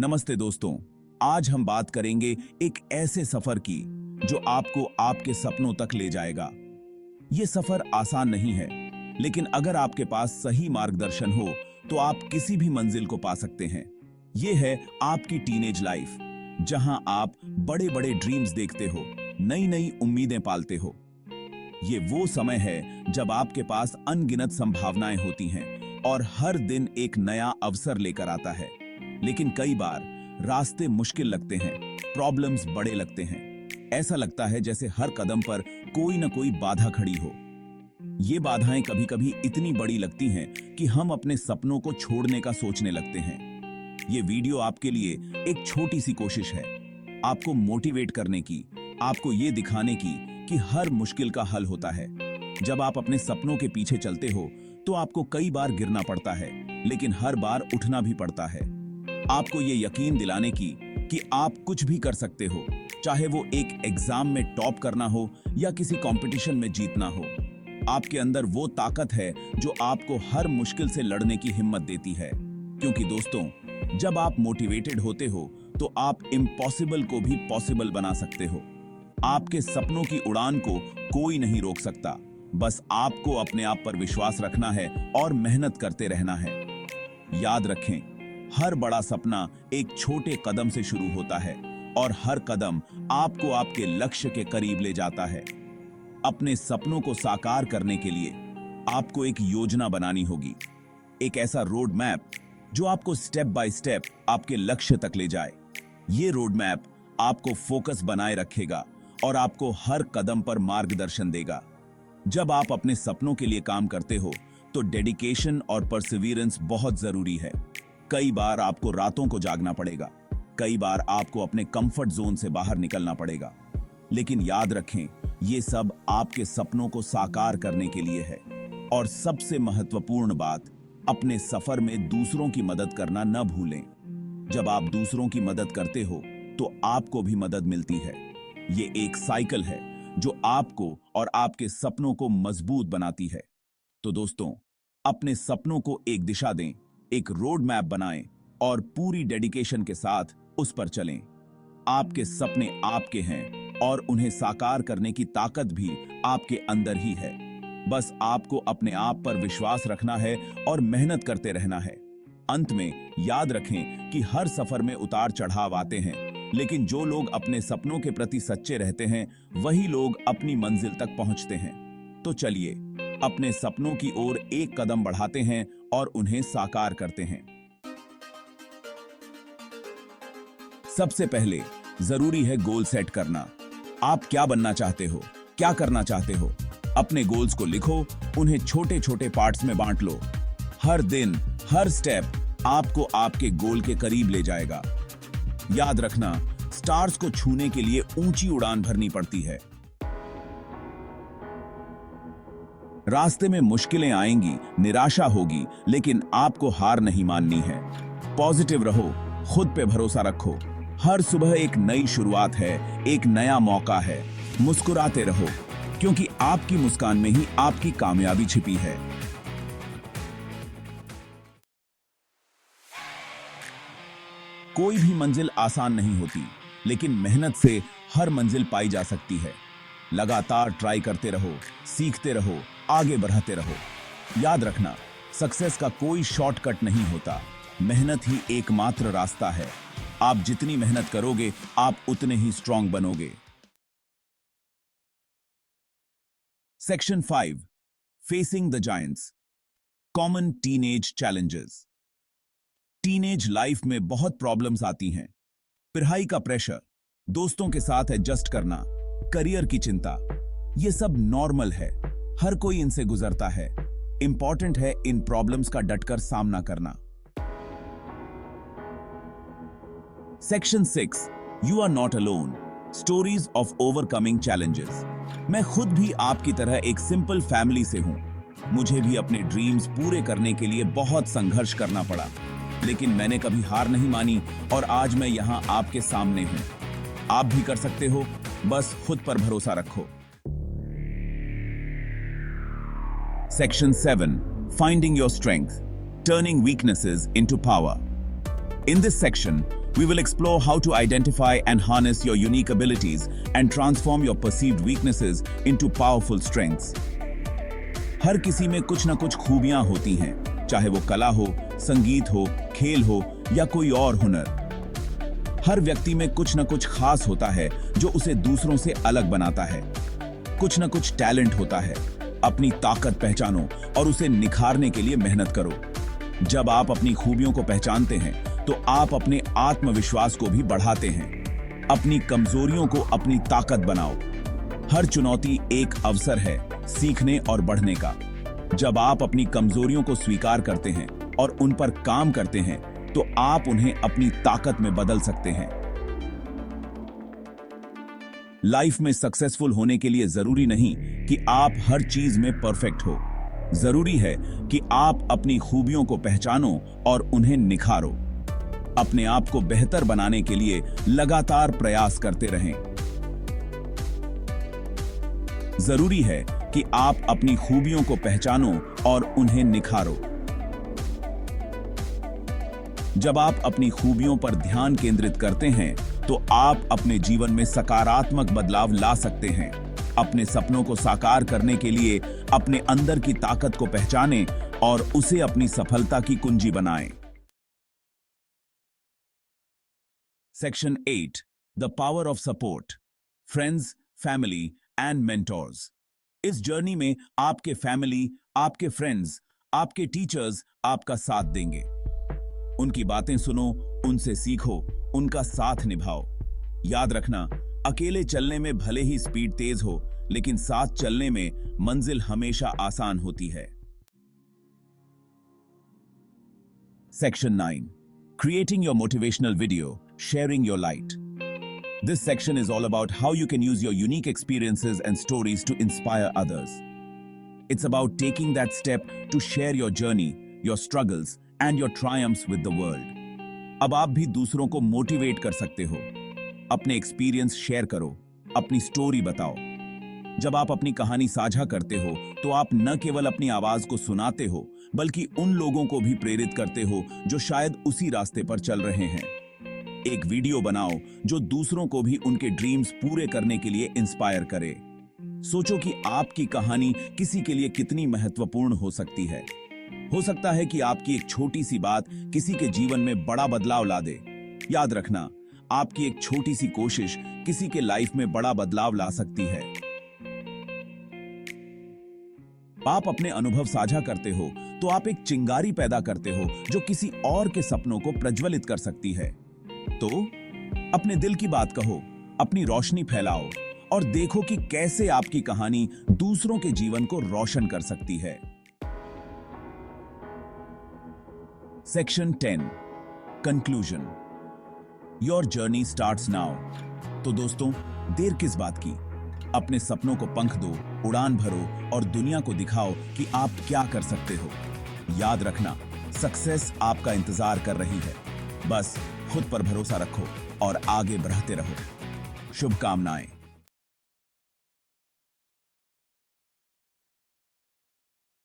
नमस्ते दोस्तों। आज हम बात करेंगे एक ऐसे सफर की जो आपको आपके सपनों तक ले जाएगा। ये सफर आसान नहीं है, लेकिन अगर आपके पास सही मार्गदर्शन हो तो आप किसी भी मंजिल को पा सकते हैं। ये है आपकी टीनेज लाइफ, जहां आप बड़े-बड़े ड्रीम्स देखते हो, नई-नई उम्मीदें पालते हो। ये वो समय है जब आपके पास अनगिनत संभावनाएं होती हैं और हर दिन एक नया अवसर लेकर आता है। लेकिन कई बार रास्ते मुश्किल लगते हैं, प्रॉब्लम्स बड़े लगते हैं। ऐसा लगता है जैसे हर कदम पर कोई ना कोई बाधा खड़ी हो। ये बाधाएं कभी-कभी इतनी बड़ी लगती हैं कि हम अपने सपनों को छोड़ने का सोचने लगते हैं। ये वीडियो आपके लिए एक छोटी सी कोशिश है, आपको मोटिवेट करने की, आपको ये दिखाने की कि हर मुश्किल का हल होता है। जब आप अपने सपनों के पीछे चलते हो तो आपको कई बार गिरना पड़ता है, लेकिन हर बार उठना भी पड़ता है। आपको ये यकीन दिलाने की कि आप कुछ भी कर सकते हो, चाहे वो एक एग्जाम में टॉप करना हो या किसी कंपटीशन में जीतना हो। आपके अंदर वो ताकत है जो आपको हर मुश्किल से लड़ने की हिम्मत देती है। क्योंकि दोस्तों, जब आप मोटिवेटेड होते हो तो आप इम्पॉसिबल को भी पॉसिबल बना सकते हो। आपके सपनों की उड़ान को कोई नहीं रोक सकता, बस आपको अपने आप पर विश्वास रखना है और मेहनत करते रहना है। याद रखें, हर बड़ा सपना एक छोटे कदम से शुरू होता है और हर कदम आपको आपके लक्ष्य के करीब ले जाता है। अपने सपनों को साकार करने के लिए आपको एक योजना बनानी होगी, एक ऐसा रोड मैप जो आपको स्टेप बाय स्टेप आपके लक्ष्य तक ले जाए। ये रोड मैप आपको फोकस बनाए रखेगा और आपको हर कदम पर मार्गदर्शन देगा। जब आप अपने सपनों के लिए काम करते हो तो डेडिकेशन और परसिवियरेंस बहुत जरूरी है। कई बार आपको रातों को जागना पड़ेगा, कई बार आपको अपने कंफर्ट जोन से बाहर निकलना पड़ेगा, लेकिन याद रखें, ये सब आपके सपनों को साकार करने के लिए है। और सबसे महत्वपूर्ण बात, अपने सफर में दूसरों की मदद करना न भूलें। जब आप दूसरों की मदद करते हो तो आपको भी मदद मिलती है। ये एक साइकिल है जो आपको और आपके सपनों को मजबूत बनाती है। तो दोस्तों, अपने सपनों को एक दिशा दें, एक रोड मैप बनाएं और पूरी डेडिकेशन के साथ उस पर चलें। आपके सपने आपके हैं और उन्हें साकार करने की ताकत भी आपके अंदर ही है। बस आपको अपने आप पर विश्वास रखना है और मेहनत करते रहना है। अंत में याद रखें कि हर सफर में उतार चढ़ाव आते हैं, लेकिन जो लोग अपने सपनों के प्रति सच्चे रहते हैं, वही लोग अपनी मंजिल तक पहुंचते हैं। तो चलिए, अपने सपनों की ओर एक कदम बढ़ाते हैं और उन्हें साकार करते हैं। सबसे पहले जरूरी है गोल सेट करना। आप क्या बनना चाहते हो, क्या करना चाहते हो? अपने गोल्स को लिखो, उन्हें छोटे छोटे पार्ट्स में बांट लो। हर दिन, हर स्टेप आपको आपके गोल के करीब ले जाएगा। याद रखना, स्टार्स को छूने के लिए ऊंची उड़ान भरनी पड़ती है। रास्ते में मुश्किलें आएंगी, निराशा होगी, लेकिन आपको हार नहीं माननी है। पॉजिटिव रहो, खुद पे भरोसा रखो। हर सुबह एक नई शुरुआत है, एक नया मौका है। मुस्कुराते रहो, क्योंकि आपकी मुस्कान में ही आपकी कामयाबी छिपी है। कोई भी मंजिल आसान नहीं होती, लेकिन मेहनत से हर मंजिल पाई जा सकती है। लगातार ट्राई करते रहो, सीखते रहो, आगे बढ़ते रहो। याद रखना, सक्सेस का कोई शॉर्टकट नहीं होता, मेहनत ही एकमात्र रास्ता है। आप जितनी मेहनत करोगे, आप उतने ही स्ट्रांग बनोगे। Section 5, facing the giants, common teenage challenges. Teenage life में बहुत प्रॉब्लम्स आती हैं। पढ़ाई का प्रेशर, दोस्तों के साथ एडजस्ट करना, करियर की चिंता, ये सब नॉर्मल है। हर कोई इनसे गुजरता है। इंपॉर्टेंट है इन प्रॉब्लम्स का डटकर सामना करना। Section 6, you are not alone, stories of overcoming challenges. मैं खुद भी आपकी तरह एक सिंपल फैमिली से हूं। मुझे भी अपने ड्रीम्स पूरे करने के लिए बहुत संघर्ष करना पड़ा, लेकिन मैंने कभी हार नहीं मानी और आज मैं यहां आपके सामने हूं। आप भी कर सकते हो, बस खुद पर भरोसा रखो। Section 7, Finding Your Strength, Turning Weaknesses into Power. In this section, We will explore how to identify and harness your unique abilities and transform your perceived weaknesses into powerful strengths. हर किसी में कुछ न कुछ खूबियां होती हैं, चाहे वो कला हो, संगीत हो, खेल हो या कोई और हुनर। हर व्यक्ति में कुछ न कुछ खास होता है जो उसे दूसरों से अलग बनाता है। कुछ न कुछ टैलेंट होता है। अपनी ताकत पहचानो और उसे निखारने के लिए मेहनत करो। जब आप अपनी खूबियों को पहचानते हैं तो आप अपने आत्मविश्वास को भी बढ़ाते हैं। अपनी कमजोरियों को अपनी ताकत बनाओ। हर चुनौती एक अवसर है सीखने और बढ़ने का। जब आप अपनी कमजोरियों को स्वीकार करते हैं और उन पर काम करते हैं तो आप उन्हें अपनी ताकत में बदल सकते हैं। लाइफ में सक्सेसफुल होने के लिए जरूरी नहीं कि आप हर चीज में परफेक्ट हो। जरूरी है कि आप अपनी खूबियों को पहचानो और उन्हें निखारो। अपने आप को बेहतर बनाने के लिए लगातार प्रयास करते रहें। जरूरी है कि आप अपनी खूबियों को पहचानो और उन्हें निखारो। जब आप अपनी खूबियों पर ध्यान केंद्रित करते हैं तो आप अपने जीवन में सकारात्मक बदलाव ला सकते हैं। अपने सपनों को साकार करने के लिए अपने अंदर की ताकत को पहचानें और उसे अपनी सफलता की कुंजी बनाएं। Section 8 the power of support, friends, family and mentors. इस जर्नी में आपके फैमिली, आपके फ्रेंड्स, आपके टीचर्स आपका साथ देंगे। उनकी बातें सुनो, उनसे सीखो, उनका साथ निभाओ। याद रखना, अकेले चलने में भले ही स्पीड तेज हो, लेकिन साथ चलने में मंजिल हमेशा आसान होती है। Section 9 creating your motivational video, sharing your light. This section is all about how you can use your unique experiences and stories to inspire others. It's about taking that step to share your journey, your struggles, and your triumphs with the world. अब आप भी दूसरों को motivate कर सकते हो। अपने experience share करो, अपनी स्टोरी बताओ। जब आप अपनी कहानी साझा करते हो तो आप न केवल अपनी आवाज को सुनाते हो, बल्कि उन लोगों को भी प्रेरित करते हो जो शायद उसी रास्ते पर चल रहे हैं। एक वीडियो बनाओ जो दूसरों को भी उनके ड्रीम्स पूरे करने के लिए इंस्पायर करे। सोचो कि आपकी कहानी किसी के लिए कितनी महत्वपूर्ण हो सकती है। हो सकता है कि आपकी एक छोटी सी बात किसी के जीवन में बड़ा बदलाव ला दे। याद रखना, आपकी एक छोटी सी कोशिश किसी के लाइफ में बड़ा बदलाव ला सकती है। आप अपने अनुभव साझा करते हो तो आप एक चिंगारी पैदा करते हो जो किसी और के सपनों को प्रज्वलित कर सकती है। तो अपने दिल की बात कहो, अपनी रोशनी फैलाओ और देखो कि कैसे आपकी कहानी दूसरों के जीवन को रोशन कर सकती है। Section 10 conclusion, your journey starts now. तो दोस्तों, देर किस बात की? अपने सपनों को पंख दो, उड़ान भरो और दुनिया को दिखाओ कि आप क्या कर सकते हो। याद रखना, सक्सेस आपका इंतजार कर रही है। बस खुद पर भरोसा रखो और आगे बढ़ते रहो। शुभकामनाएं।